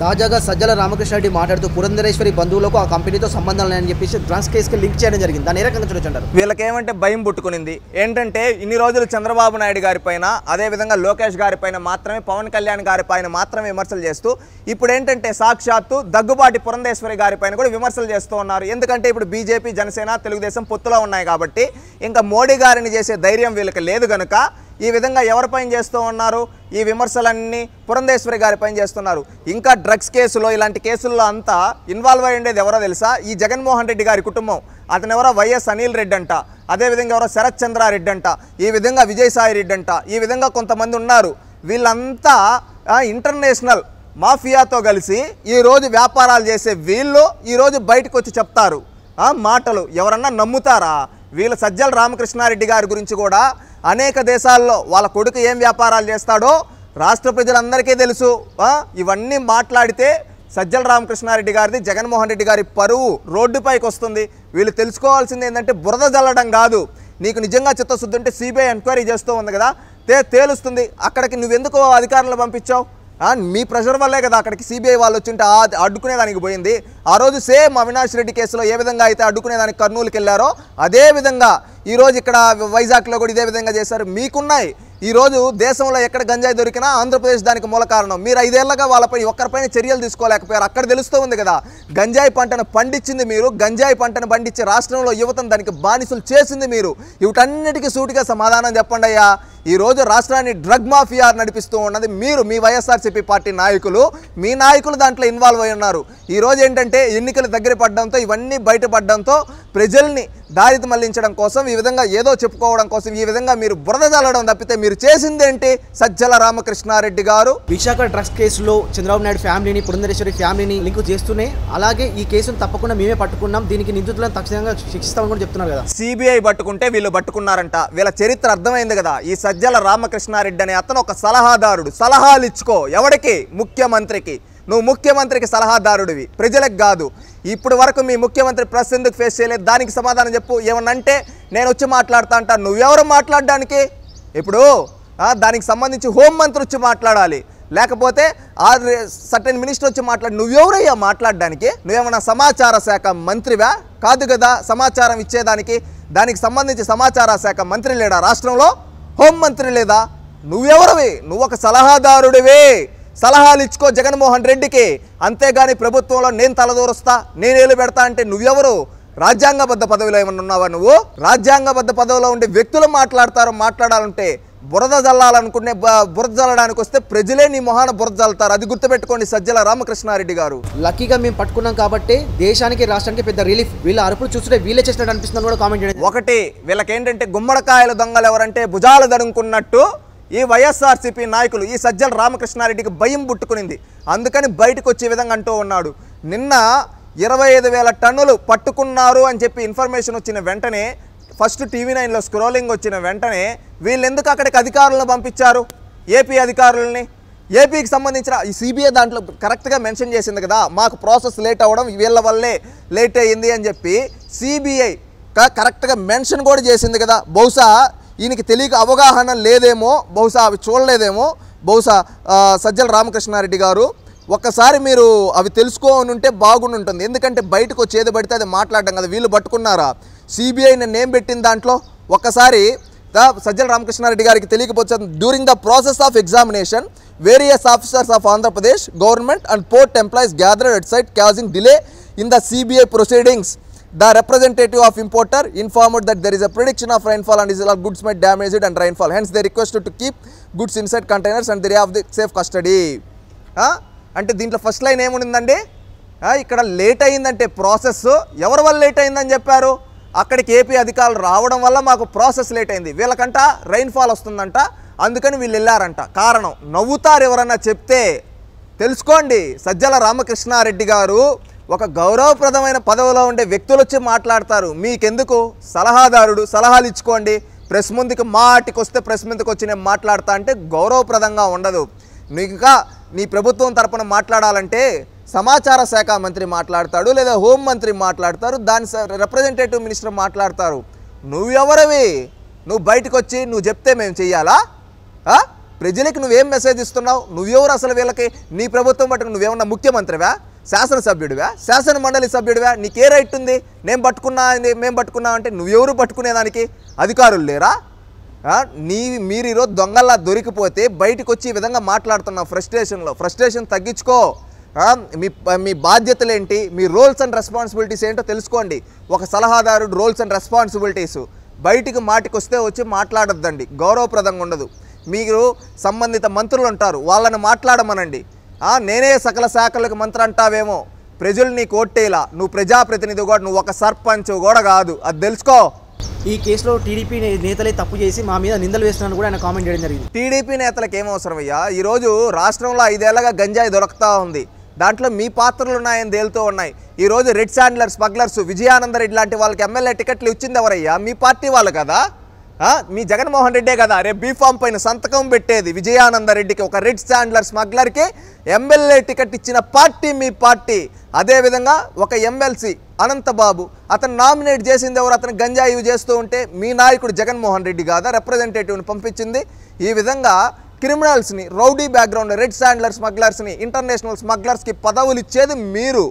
తాజాగా సజ్జల రామకృష్ణారెడ్డి మాట్లాడుతూ పురంధరేశ్వరి బంధువులకు ఆ కంపెనీతో సంబంధాలు ఉన్నాయని చెప్పేసి డ్రగ్స్ కేసుకి లింక్ చేయడం జరిగింది. దాని ఏ రకంగా చూడొచ్చంటారు? వీళ్ళకేమంటే భయం పుట్టుకునింది ఏంటంటే ఇన్ని రోజులు చంద్రబాబు నాయుడు గారి పైన అదేవిధంగా లోకేష్ గారి పైన మాత్రమే పవన్ కళ్యాణ్ గారి పైన మాత్రమే విమర్శలు చేస్తూ ఇప్పుడు ఏంటంటే సాక్షాత్తు దగ్గుబాటి పురంధేశ్వరి గారి పైన కూడా విమర్శలు చేస్తూ ఉన్నారు. ఎందుకంటే ఇప్పుడు బీజేపీ జనసేన తెలుగుదేశం పొత్తులో ఉన్నాయి కాబట్టి ఇంకా మోడీ గారిని చేసే ధైర్యం వీళ్ళకి లేదు కనుక ఈ విధంగా ఎవరిపైన చేస్తూ ఉన్నారు, ఈ విమర్శలన్నీ పురంధేశ్వరి గారి పైన చేస్తున్నారు. ఇంకా డ్రగ్స్ కేసులో ఇలాంటి కేసుల్లో అంతా ఇన్వాల్వ్ అయి ఉండేది ఎవరో తెలుసా? ఈ జగన్మోహన్ రెడ్డి గారి కుటుంబం. అతను ఎవరో వైఎస్ అనిల్ రెడ్డి అంట, అదేవిధంగా ఎవరో శరత్ చంద్రారెడ్డి అంట, ఈ విధంగా విజయసాయి రెడ్డి అంట, ఈ విధంగా కొంతమంది ఉన్నారు. వీళ్ళంతా ఇంటర్నేషనల్ మాఫియాతో కలిసి ఈరోజు వ్యాపారాలు చేసే వీళ్ళు ఈరోజు బయటకు వచ్చి చెప్తారు మాటలు. ఎవరన్నా నమ్ముతారా? వీళ్ళు సజ్జల రామకృష్ణారెడ్డి గారి గురించి కూడా అనేక దేశాల్లో వాళ్ళ కొడుకు ఏం వ్యాపారాలు చేస్తాడో రాష్ట్ర ప్రజలందరికీ తెలుసు. ఇవన్నీ మాట్లాడితే సజ్జల రామకృష్ణారెడ్డి గారిది జగన్మోహన్ రెడ్డి గారి పరువు రోడ్డుపైకి వస్తుంది. వీళ్ళు తెలుసుకోవాల్సింది ఏంటంటే బురద జల్లడం కాదు. నీకు నిజంగా చిత్తశుద్ధి ఉంటే సిబిఐ ఎంక్వైరీ చేస్తూ ఉంది కదా, తేలుస్తుంది. అక్కడికి నువ్వెందుకు అధికారులను పంపించావు? మీ ప్రెషర్ వల్లే కదా అక్కడికి సిబిఐ వాళ్ళు వచ్చింటే అడ్డుకునేదానికి పోయింది. ఆ రోజు సేమ్ అవినాష్ రెడ్డి కేసులో ఏ విధంగా అయితే అడ్డుకునేదానికి కర్నూలుకి వెళ్ళారో అదే విధంగా ఈరోజు ఇక్కడ వైజాగ్లో కూడా ఇదే విధంగా చేశారు. మీకున్నాయి. ఈరోజు దేశంలో ఎక్కడ గంజాయి దొరికినా ఆంధ్రప్రదేశ్ దానికి మూల కారణం. మీరు 5 ఏళ్లుగా వాళ్ళపై ఒక్కరిపైన చర్యలు తీసుకోలేకపోయారు. అక్కడ తెలుస్తూ ఉంది కదా, గంజాయి పంటను పండించింది మీరు, గంజాయి పంటను పండించి రాష్ట్రంలో యువతను దానికి బానిసలు చేసింది మీరు. వీటన్నిటికీ సూటిగా సమాధానం చెప్పండి అయ్యా. ఈరోజు రాష్ట్రాన్ని డ్రగ్ మాఫియా నడిపిస్తూ ఉన్నది మీరు, మీ వైఎస్ఆర్సీపీ పార్టీ నాయకులు. మీ నాయకులు దాంట్లో ఇన్వాల్వ్ అయి ఉన్నారు. ఈరోజు ఏంటంటే ఎన్నికలు దగ్గర పడడంతో ఇవన్నీ బయటపడడంతో ప్రజల్ని దారి మళ్లించడం కోసం ఈ విధంగా ఏదో చెప్పుకోవడం కోసం ఈ విధంగా మీరు బురద చల్లడం తప్పితే మీరు చేసిందేంటి? సజ్జల రామకృష్ణారెడ్డి గారు విశాఖ డ్రగ్స్ కేసులో చంద్రబాబు నాయుడు ఫ్యామిలీని, పురంధరేశ్వరి ఫ్యామిలీని లింక్ చేస్తూనే అలాగే ఈ కేసును తప్పకుండా మేమే పట్టుకున్నాం, దీనికి నిందితులను తక్షణంగా శిక్షిస్తామని కూడా చెప్తున్నారు కదా. సిబిఐ పట్టుకుంటే వీళ్ళు పట్టుకున్నారంట. వీళ్ళ చరిత్ర అర్థమైంది కదా. ఈ సజ్జల రామకృష్ణారెడ్డి అనే అతను ఒక సలహాదారుడు. సలహాలు ఇచ్చుకో. ఎవడికి? ముఖ్యమంత్రికి. నువ్వు ముఖ్యమంత్రికి సలహాదారుడివి, ప్రజలకు కాదు. ఇప్పుడు వరకు మీ ముఖ్యమంత్రి ప్రెస్ ఎందుకు ఫేస్ చేయలేదు? దానికి సమాధానం చెప్పు. ఏమన్నంటే నేను వచ్చి మాట్లాడతా అంటా. నువ్వెవరు మాట్లాడడానికి? ఇప్పుడు దానికి సంబంధించి హోంమంత్రి వచ్చి మాట్లాడాలి, లేకపోతే సర్టెన్ మినిస్టర్ వచ్చి నువ్వెవరయ్యా మాట్లాడడానికి? నువ్వేమన్నా సమాచార శాఖ మంత్రివా? కాదు కదా సమాచారం ఇచ్చేదానికి. దానికి సంబంధించి సమాచార శాఖ మంత్రి లేడా రాష్ట్రంలో? హోంమంత్రి లేదా? నువ్వెవరివి? నువ్వు ఒక సలహాదారుడివే. సలహాలు ఇచ్చుకో జగన్మోహన్ రెడ్డికి. అంతేగాని ప్రభుత్వంలో నేను తలదూరుస్తా, నేనేలు పెడతా అంటే నువ్వెవరు? రాజ్యాంగబద్ధ పదవిలో ఏమన్నా ఉన్నావా నువ్వు? రాజ్యాంగబద్ధ పదవిలో ఉండే వ్యక్తులు మాట్లాడాలంటే బురద జల్లాలనుకునే బురద జల్లడానికి వస్తే ప్రజలే నీ మొహాన బురద జల్లుతారు. అది గుర్తుపెట్టుకోండి సజ్జల రామకృష్ణారెడ్డి గారు. లక్కీగా మేము పట్టుకున్నాం కాబట్టి దేశానికి రాష్ట్రానికి పెద్ద రిలీఫ్. వీళ్ళ అరుపులు చూస్తుంటే వీళ్ళే చేసినట్టు అనిపిస్తుంది కూడా కామెంట్ చేయండి. ఒకటి వీళ్ళకేంటంటే గుమ్మడికాయల దొంగలు ఎవరంటే భుజాలు దడుకున్నట్టు ఈ వైఎస్ఆర్సీపీ నాయకులు ఈ సజ్జల రామకృష్ణారెడ్డికి భయం పుట్టుకునింది. అందుకని బయటకు వచ్చే విధంగా అంటూ ఉన్నాడు. నిన్న 25,000 టన్నులు పట్టుకున్నారు అని చెప్పి ఇన్ఫర్మేషన్ వచ్చిన వెంటనే ఫస్ట్ TV9లో స్క్రోలింగ్ వచ్చిన వెంటనే వీళ్ళు ఎందుకు అక్కడికి అధికారులను పంపించారు? ఏపీ అధికారులని. ఏపీకి సంబంధించిన ఈ సిబిఐ దాంట్లో కరెక్ట్గా మెన్షన్ చేసింది కదా, మాకు ప్రాసెస్ లేట్ అవ్వడం వీళ్ళ వల్లే లేట్ అయ్యింది అని చెప్పి సిబిఐ కరెక్ట్గా మెన్షన్ కూడా చేసింది కదా. బహుశా ఈయనకి తెలియక అవగాహన లేదేమో, బహుశా అవి చూడలేదేమో. బహుశా సజ్జల రామకృష్ణారెడ్డి గారు ఒక్కసారి మీరు అవి తెలుసుకోని ఉంటే బాగుంటుంది. ఎందుకంటే బయటకు వచ్చి ఏది పడితే అది మాట్లాడడం కదా. వీళ్ళు పట్టుకున్నారా? సిబిఐ నేమ్ పెట్టిన దాంట్లో ఒక్కసారి సజ్జల రామకృష్ణారెడ్డి గారికి తెలియకపోతే during the process of examination various officers of Andhra Pradesh government and port employees gathered at site causing delay in the CBI proceedings. The representative of importer informed that there is a prediction of rainfall and goods might damage it and rainfall. Hence they requested to keep goods inside containers and they have the safe custody. అంటే దీంట్లో first line ఏముందండి? ఇక్కడ late అయిందంటే process ఎవరి వల్ల late అయిందని చెప్పారు? అక్కడికి ఏపీ అధికారులు రావడం వల్ల మాకు ప్రాసెస్ లేట్ అయింది. వీళ్ళకంట రైన్ఫాల్ వస్తుందంట, అందుకని వీళ్ళు వెళ్ళారంట. కారణం నవ్వుతారు ఎవరన్నా చెప్తే. తెలుసుకోండి సజ్జల రామకృష్ణారెడ్డి గారు ఒక గౌరవప్రదమైన పదవిలో ఉండే వ్యక్తులు వచ్చి మాట్లాడతారు. మీకెందుకు? సలహాదారుడు. సలహాలు ఇచ్చుకోండి. ప్రెస్ ముందుకు మాటికి వస్తే ప్రెస్ ముందుకు వచ్చి నేను మాట్లాడతా అంటే గౌరవప్రదంగా ఉండదు. ఇంకా నీ ప్రభుత్వం తరపున మాట్లాడాలంటే సమాచార శాఖ మంత్రి మాట్లాడతాడు, లేదా హోంమంత్రి మాట్లాడతారు, దాని రిప్రజెంటేటివ్ మినిస్టర్ మాట్లాడతారు. నువ్వెవరివి? నువ్వు బయటకు వచ్చి నువ్వు చెప్తే మేము చెయ్యాలా? ప్రజలకు నువ్వేం మెసేజ్ ఇస్తున్నావు? నువ్వెవరు అసలు వీళ్ళకి? నీ ప్రభుత్వం పట్టుకుని నువ్వేమన్నా ముఖ్యమంత్రివా, శాసనసభ్యుడివా, శాసన మండలి సభ్యుడివా? నీకే రైట్ ఉంది? మేము పట్టుకున్నా అంటే నువ్వెవరు పట్టుకునేదానికి? అధికారులు లేరా? మీరు ఈరోజు దొంగల్లా దొరికిపోతే బయటకు వచ్చి ఈ విధంగా మాట్లాడుతున్నావు ఫ్రస్ట్రేషన్ తగ్గించుకో. మీ బాధ్యతలు ఏంటి, మీ రోల్స్ అండ్ రెస్పాన్సిబిలిటీస్ ఏంటో తెలుసుకోండి. ఒక సలహాదారుడు రోల్స్ అండ్ రెస్పాన్సిబిలిటీస్ బయటికి మాటికి వస్తే వచ్చి మాట్లాడొద్దండి, గౌరవప్రదంగా ఉండదు. మీరు సంబంధిత మంత్రులు ఉంటారు, వాళ్ళని మాట్లాడమనండి. నేనే సకల శాఖలకు మంత్రి అంటావేమో, ప్రజలు నీకు ఓట్టేలా, నువ్వు ప్రజాప్రతినిధి కూడా, నువ్వు ఒక సర్పంచ్ కూడా కాదు, అది తెలుసుకో. ఈ కేసులో టీడీపీ నేతలే తప్పు చేసి మా మీద నిందలు వేస్తున్నాను కూడా ఆయన కామెంట్ చేయడం జరిగింది. టీడీపీ నేతలకు ఏమవసరం అయ్యా? ఈరోజు రాష్ట్రంలో 5 ఏళ్లగా గంజాయి దొరుకుతూ ఉంది, దాంట్లో మీ పాత్రలు ఉన్నాయని తేలుతూ ఉన్నాయి. ఈరోజు రెడ్ శాండ్లర్ స్మగ్లర్స్ విజయానందరెడ్డి లాంటి వాళ్ళకి ఎమ్మెల్యే టికెట్లు ఇచ్చింది ఎవరయ్యా? మీ పార్టీ వాళ్ళు కదా, మీ జగన్మోహన్ రెడ్డే కదా. రేపు బీఫామ్ పైన సంతకం పెట్టేది విజయానందరెడ్డికి, ఒక రెడ్ శాండ్లర్ స్మగ్లర్కి ఎమ్మెల్యే టికెట్ ఇచ్చిన పార్టీ మీ పార్టీ. అదేవిధంగా ఒక ఎమ్మెల్సీ అనంతబాబు, అతను నామినేట్ చేసింది ఎవరు? అతను గంజాయి యూజ్ చేస్తూ ఉంటే మీ నాయకుడు జగన్మోహన్ రెడ్డి కాదా రిప్రజెంటేటివ్ని పంపించింది? ఈ విధంగా క్రిమినల్స్ని, రౌడీ బ్యాక్గ్రౌండ్ రెడ్ శాండ్లర్ స్మగ్లర్స్ని, ఇంటర్నేషనల్ స్మగ్లర్స్కి పదవులు ఇచ్చేది మీరు.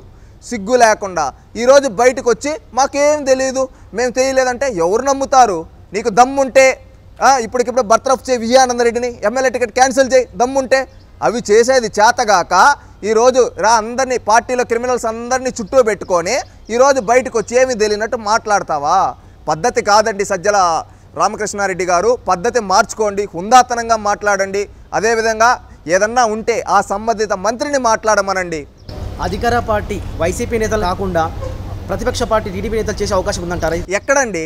సిగ్గు లేకుండా ఈరోజు బయటకు వచ్చి మాకేం తెలియదు, మేము తెలియలేదంటే ఎవరు నమ్ముతారు? నీకు దమ్ముంటే ఇప్పటికిప్పుడు బర్తరఫ్ చేయి విజయానందరెడ్డిని, ఎమ్మెల్యే టికెట్ క్యాన్సిల్ చేయి దమ్ముంటే. అవి చేసేది చేతగాక ఈరోజు అందరినీ పార్టీలో క్రిమినల్స్ అందరినీ చుట్టూ పెట్టుకొని ఈరోజు బయటకు వచ్చి ఏమీ తెలియనట్టు మాట్లాడతావా? పద్ధతి కాదండి సజ్జల రామకృష్ణారెడ్డి గారు, పద్ధతి మార్చుకోండి, హుందాతనంగా మాట్లాడండి. అదేవిధంగా ఏదన్నా ఉంటే ఆ సంబంధిత మంత్రిని మాట్లాడమనండి. అధికార పార్టీ వైసీపీ నేతలు కాకుండా ప్రతిపక్ష పార్టీ టీడీపీ నేతలు చేసే అవకాశం ఉందంటారా? ఎక్కడండి?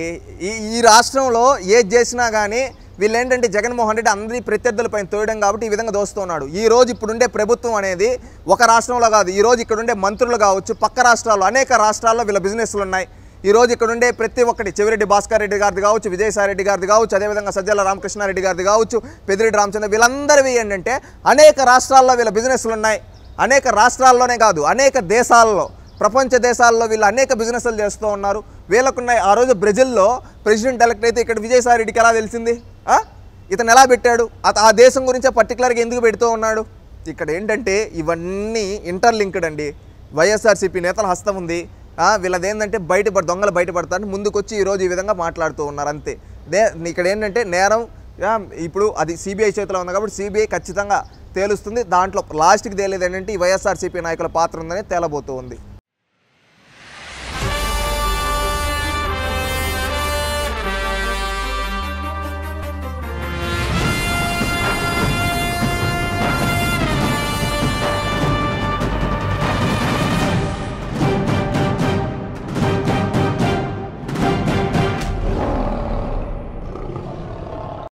ఈ రాష్ట్రంలో ఏది చేసినా కానీ వీళ్ళు ఏంటంటే జగన్మోహన్ రెడ్డి అందరి ప్రత్యర్థులపైన తోయడం కాబట్టి ఈ విధంగా దోస్తున్నాడు. ఈరోజు ఇప్పుడుండే ప్రభుత్వం అనేది ఒక రాష్ట్రంలో కాదు, ఈరోజు ఇక్కడుండే మంత్రులు కావచ్చు, పక్క రాష్ట్రాల్లో అనేక రాష్ట్రాల్లో వీళ్ళ బిజినెస్లు ఉన్నాయి. ఈరోజు ఇక్కడుండే ప్రతి ఒక్కటి చెవిరెడ్డి భాస్కర్ రెడ్డి గారిది కావచ్చు, విజయసాయిరెడ్డి గారిది కావచ్చు, అదేవిధంగా సజ్జల రామకృష్ణారెడ్డి గారిది కావచ్చు, పెద్దిరెడ్డి రామచంద్ర, వీళ్ళందరివి ఏంటంటే అనేక రాష్ట్రాల్లో వీళ్ళ బిజినెస్లు ఉన్నాయి. అనేక రాష్ట్రాల్లోనే కాదు, అనేక దేశాల్లో, ప్రపంచ దేశాల్లో వీళ్ళు అనేక బిజినెస్లు చేస్తూ ఉన్నారు. వీళ్ళకున్నాయి. ఆ రోజు బ్రెజిల్లో ప్రెసిడెంట్ ఎలక్ట్ అయితే ఇక్కడ విజయసాయిరెడ్డికి ఎలా తెలిసింది? ఇతను ఎలా పెట్టాడు? ఆ దేశం గురించే పర్టికులర్గా ఎందుకు పెడుతూ ఉన్నాడు? ఇక్కడ ఏంటంటే ఇవన్నీ ఇంటర్లింక్డ్ అండి. వైఎస్ఆర్సీపీ నేతల హస్తం ఉంది. వీళ్ళదేంటంటే దొంగలు బయటపడతారని ముందుకొచ్చి ఈరోజు ఈ విధంగా మాట్లాడుతూ ఉన్నారు అంతే. ఇక్కడ ఏంటంటే నేరం ఇప్పుడు అది సిబిఐ చేతిలో ఉంది కాబట్టి సిబిఐ ఖచ్చితంగా తేలుస్తుంది. దాంట్లో లాస్ట్కి తేలేది ఏంటంటే ఈ వైఎస్ఆర్సీపీ నాయకుల పాత్ర ఉందని తేలబోతూ ఉంది.